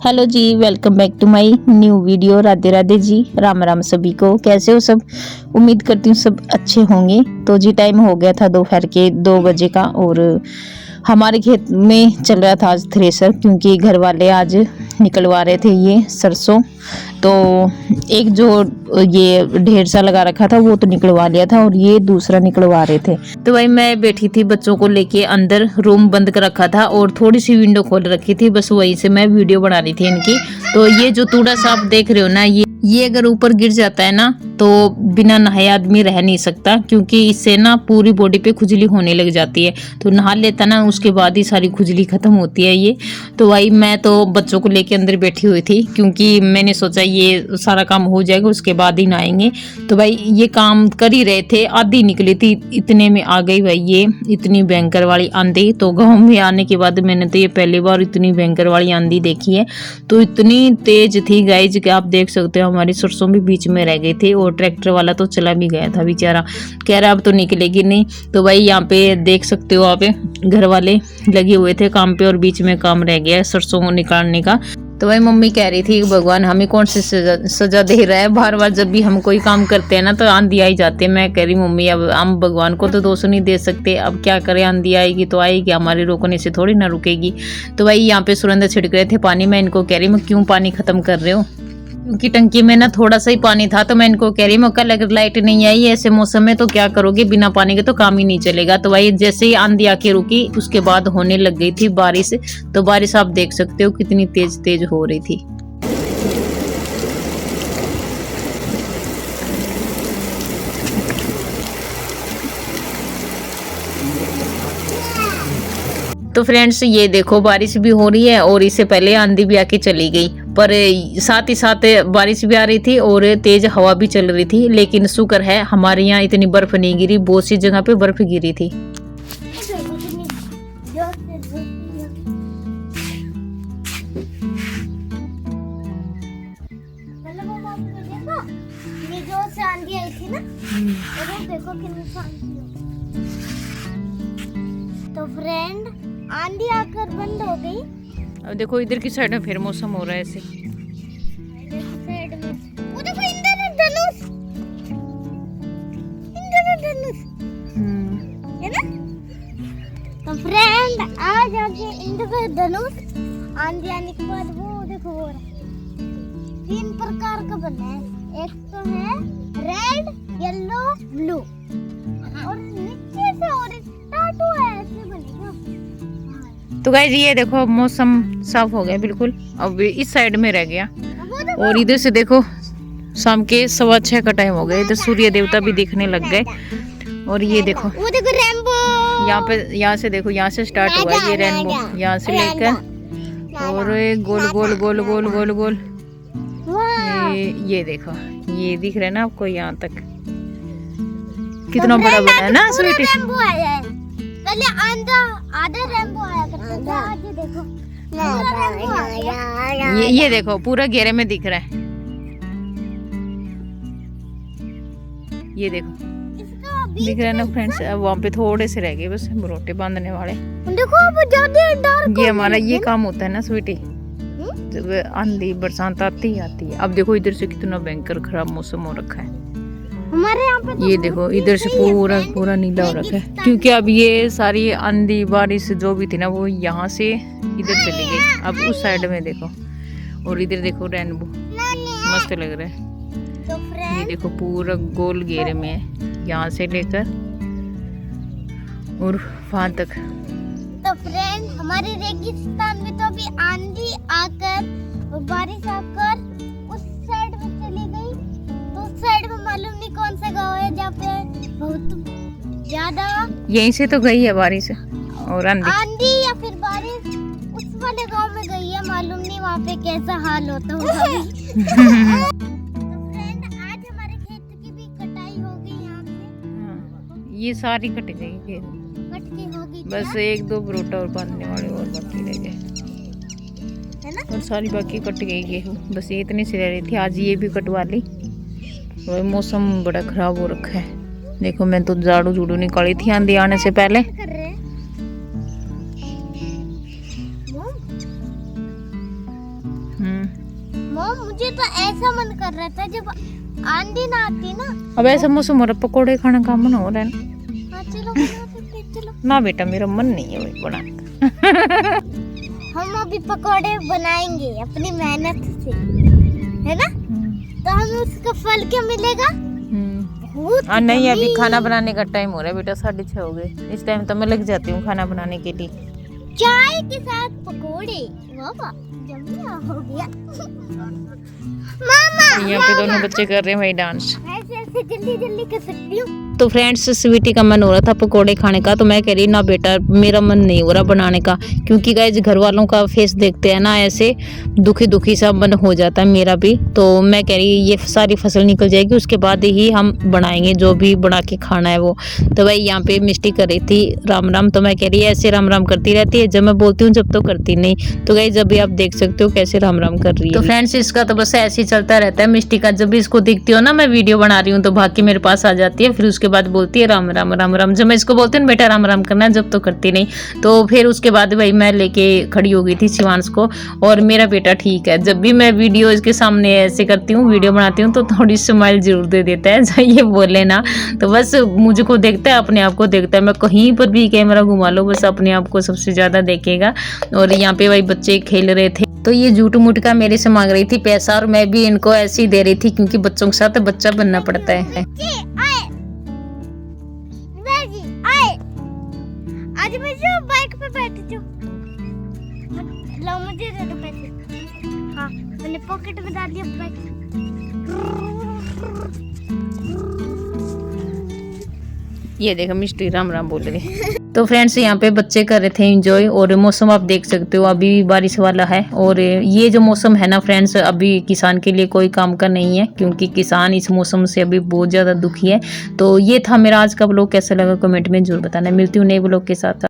Hello जी, welcome back to my new video. Radhe Radhe जी, राम राम सभी को। कैसे हो सब? उम्मीद करती हूँ सब अच्छे होंगे। तो जी टाइम हो गया था दोपहर के 2 बजे का और हमारे खेत में चल रहा था आज थ्रेसर, क्योंकि घर वाले आज निकलवा रहे थे ये सरसों। तो एक जो ये ढेर सा लगा रखा था वो तो निकलवा लिया था और ये दूसरा निकलवा रहे थे। तो भाई मैं बैठी थी बच्चों को लेके अंदर, रूम बंद कर रखा था और थोड़ी सी विंडो खोल रखी थी, बस वहीं से मैं वीडियो बना रही थी इनकी। तो ये जो तूड़ा सा आप देख रहे हो ना, ये अगर ऊपर गिर जाता है ना तो बिना नहाए आदमी रह नहीं सकता, क्योंकि इससे ना पूरी बॉडी पे खुजली होने लग जाती है। तो नहा लेता ना उसके बाद ही सारी खुजली खत्म होती है ये। तो भाई मैं तो बच्चों को लेके अंदर बैठी हुई थी, क्योंकि मैंने सोचा ये सारा काम हो जाएगा उसके बाद ही नहाएंगे। तो भाई ये काम कर ही रहे थे, आधी निकली थी इतने में आ गई भाई ये इतनी भयंकर वाली आंधी। तो गाँव में आने के बाद मैंने तो ये पहली बार इतनी भयंकर वाली आंधी देखी है। तो इतनी तेज थी गाइज कि आप देख सकते हो हमारी सरसों भी बीच में रह गई थी और ट्रैक्टर वाला तो चला भी गया था बेचारा, कह रहा अब तो निकलेगी नहीं। तो भाई यहाँ पे देख सकते हो आप, घर वाले लगे हुए थे काम पे और बीच में काम रह गया सरसों को निकालने का। तो भाई मम्मी कह रही थी भगवान हमें कौन सी सजा दे रहा है, बार बार जब भी हम कोई काम करते हैं ना तो आंधी आई जाती है। मैं कह रही मम्मी अब हम भगवान को तो दोष नहीं दे सकते, अब क्या करें, आंधी आएगी तो आएगी, हमारे रोकने से थोड़ी ना रुकेगी। तो भाई यहाँ पे सुरेंद्र छिड़क रहे थे पानी, मैं इनको कह रही मैं क्यों पानी खत्म कर रहे हो, क्योंकि टंकी में ना थोड़ा सा ही पानी था। तो मैं इनको कह रही हूँ कल अगर लाइट नहीं आई ऐसे मौसम में तो क्या करोगे, बिना पानी के तो काम ही नहीं चलेगा। तो भाई जैसे ही आंधी आके रुकी उसके बाद होने लग गई थी बारिश। तो बारिश आप देख सकते हो कितनी तेज तेज हो रही थी। तो फ्रेंड्स ये देखो बारिश भी हो रही है और इससे पहले आंधी भी आके चली गई, पर साथ ही साथ बारिश भी आ रही थी और तेज हवा भी चल रही थी। लेकिन शुक्र है हमारे यहाँ इतनी बर्फ नहीं गिरी, बहुत सी जगह पे बर्फ गिरी थी। आंधी आई थी ना, देखो तो फ्रेंड आंधी आकर बंद हो गई। अब देखो इधर की साइड में फिर मौसम हो रहा है ऐसे। साइड में वो देखो इंद्रधनुष है ना। तो फ्रेंड आज आगे इंद्रधनुष आंधी आने के बाद वो देखो हो रहा है, 3 प्रकार का बना है। एक तो है रेड, येलो, ब्लू और नीचे से ऑरेंज टाटू है, ऐसे बनेगा। तो गाइस ये देखो मौसम साफ हो गया बिल्कुल, अब इस साइड में रह गया। और इधर से देखो शाम के 6:15 का टाइम हो गया, इधर सूर्य देवता भी दिखने लग गए। और ये देखो वो देखो रेनबो, यहाँ से देखो, यहाँ से स्टार्ट हुआ है ये रेनबो, यहाँ से लेकर और गोल गोल गोल गोल गोल गोल ये देखो, ये दिख रहा है ना आपको यहाँ तक, कितना बड़ा बड़ा है ना स्वीटी। पहले आधा रेनबो आया करता था, आज ये देखो पूरा रेनबो आ गया। ये देखो पूरा घेरे में दिख रहा है, ये देखो दिख रहा है ना फ्रेंड्स। अब वहाँ पे थोड़े से रह गए बस बरोटे बांधने वाले। देखो अब ज्यादा डार्क, ये हमारा ये काम होता है ना स्वीटी, जब आंधी बरसात आती है। अब देखो इधर से कितना भयंकर खराब मौसम हो रखा है हमारे यहाँ पे। तो ये देखो इधर से पूरा नीला हो रखा है, क्योंकि अब ये सारी आंधी बारिश जो भी थी ना वो यहाँ से इधर चली गई। अब उस साइड में देखो, और इधर देखो रेनबो मस्त लग रहा है। ये देखो पूरा गोल घेरे में है, यहाँ से लेकर और वहां तक। तो फ्रेंड हमारे रेगिस्तान में तो अभी आंधी आकर और बारिश आकर उस साइड में चली गई। तो उस साइड में मालूम नहीं कौन सा गांव है जहाँ पे बहुत ज्यादा यहीं से तो गई है बारिश और आंधी या फिर बारिश उस वाले गांव में गई है, मालूम नहीं वहाँ पे कैसा हाल होता होगा। तो फ्रेंड आज हमारे खेत की भी कटाई हो गई, यहाँ पे ये सारी कट गई, बस 1-2 बरोटा और बांधने वाले और बाकी रह गए है ना, और सारी बाकी कट गई गेहूँ, बस ये इतनी सी रह रही थी। आज ये भी कटवा ली। और मौसम बड़ा खराब हो रखा है, देखो मैं तो झाड़ू झूड़ू निकाली थी आंधी आने से पहले। मुझे तो ऐसा मन कर रहा था जब आंधी ना आती ना। अब ऐसा मौसम हो रहा, पकोड़े खाने का मन हो रहा है ना। हाँ चलो बना सकते हैं, चलो। ना बेटा मेरा मन नहीं है भाई बना। हम अभी पकोड़े बनाएंगे अपनी मेहनत से, है ना? तो हमें उसका फल क्या मिलेगा? बहुत नहीं अभी yummy। खाना बनाने का टाइम हो रहा है बेटा, 6:30 हो गए। इस टाइम तो मैं लग जाती हूँ खाना बनाने के लिए। चाय के साथ पकोड़े, वाह जमिया हो गया। मामा यहाँ पे दोनों बच्चे कर रहे हैं भाई डांस। ऐसे ऐसे जल्दी जल्दी कर सकती हूँ। तो फ्रेंड्स स्वीटी का मन हो रहा था पकोड़े खाने का, तो मैं कह रही ना बेटा मेरा मन नहीं हो रहा बनाने का, क्योंकि गाइस घर वालों का फेस देखते हैं ना ऐसे दुखी दुखी सा मन हो जाता है मेरा भी। तो मैं कह रही ये सारी फसल निकल जाएगी उसके बाद ही हम बनाएंगे जो भी बना के खाना है वो। तो भाई यहाँ पे मिस्टी कर रही थी राम राम, तो मैं कह रही ऐसे राम राम करती रहती है, जब मैं बोलती हूँ जब तो करती नहीं। तो गाइस जब भी आप देख सकते हो कैसे राम राम कर रही है। तो फ्रेंड्स इसका तो बस ऐसे ही चलता रहता है मिस्टी का, जब भी इसको दिखती हो ना मैं वीडियो बना रही हूँ तो भाग के मेरे पास आ जाती है, फिर उसके बाद बोलती है राम राम राम राम। जब मैं इसको बोलती हूँ बेटा राम राम करना, जब तो करती नहीं। तो फिर उसके बाद भाई मैं लेके खड़ी हो गई थी शिवांश को, और मेरा बेटा ठीक है, जब भी मैं वीडियो इसके सामने ऐसे करती हूँ वीडियो बनाती हूँ तो थोड़ी स्माइल जरूर दे देता है, ये बोले ना। तो बस मुझको देखता है, अपने आप को देखता है, मैं कहीं पर भी कैमरा घुमा लो बस अपने आप को सबसे ज्यादा देखेगा। और यहाँ पे भाई बच्चे खेल रहे थे, तो ये झूठ मूठ का मेरे से मांग रही थी पैसा, और मैं भी इनको ऐसे ही दे रही थी क्योंकि बच्चों के साथ बच्चा बनना पड़ता है। आज मैं जो बाइक पे बैठी थी, लो मुझे दे दो पैसे। हाँ मैंने पॉकेट में डाल दिया बाइक। ये देखो मिस्टी राम राम बोल रही। तो फ्रेंड्स यहाँ पे बच्चे कर रहे थे एंजॉय, और मौसम आप देख सकते हो अभी बारिश वाला है। और ये जो मौसम है ना फ्रेंड्स अभी किसान के लिए कोई काम का नहीं है, क्योंकि किसान इस मौसम से अभी बहुत ज़्यादा दुखी है। तो ये था मेरा आज का ब्लॉग, कैसा लगा कमेंट में जरूर बताना। मिलती हूँ नए ब्लॉग के साथ।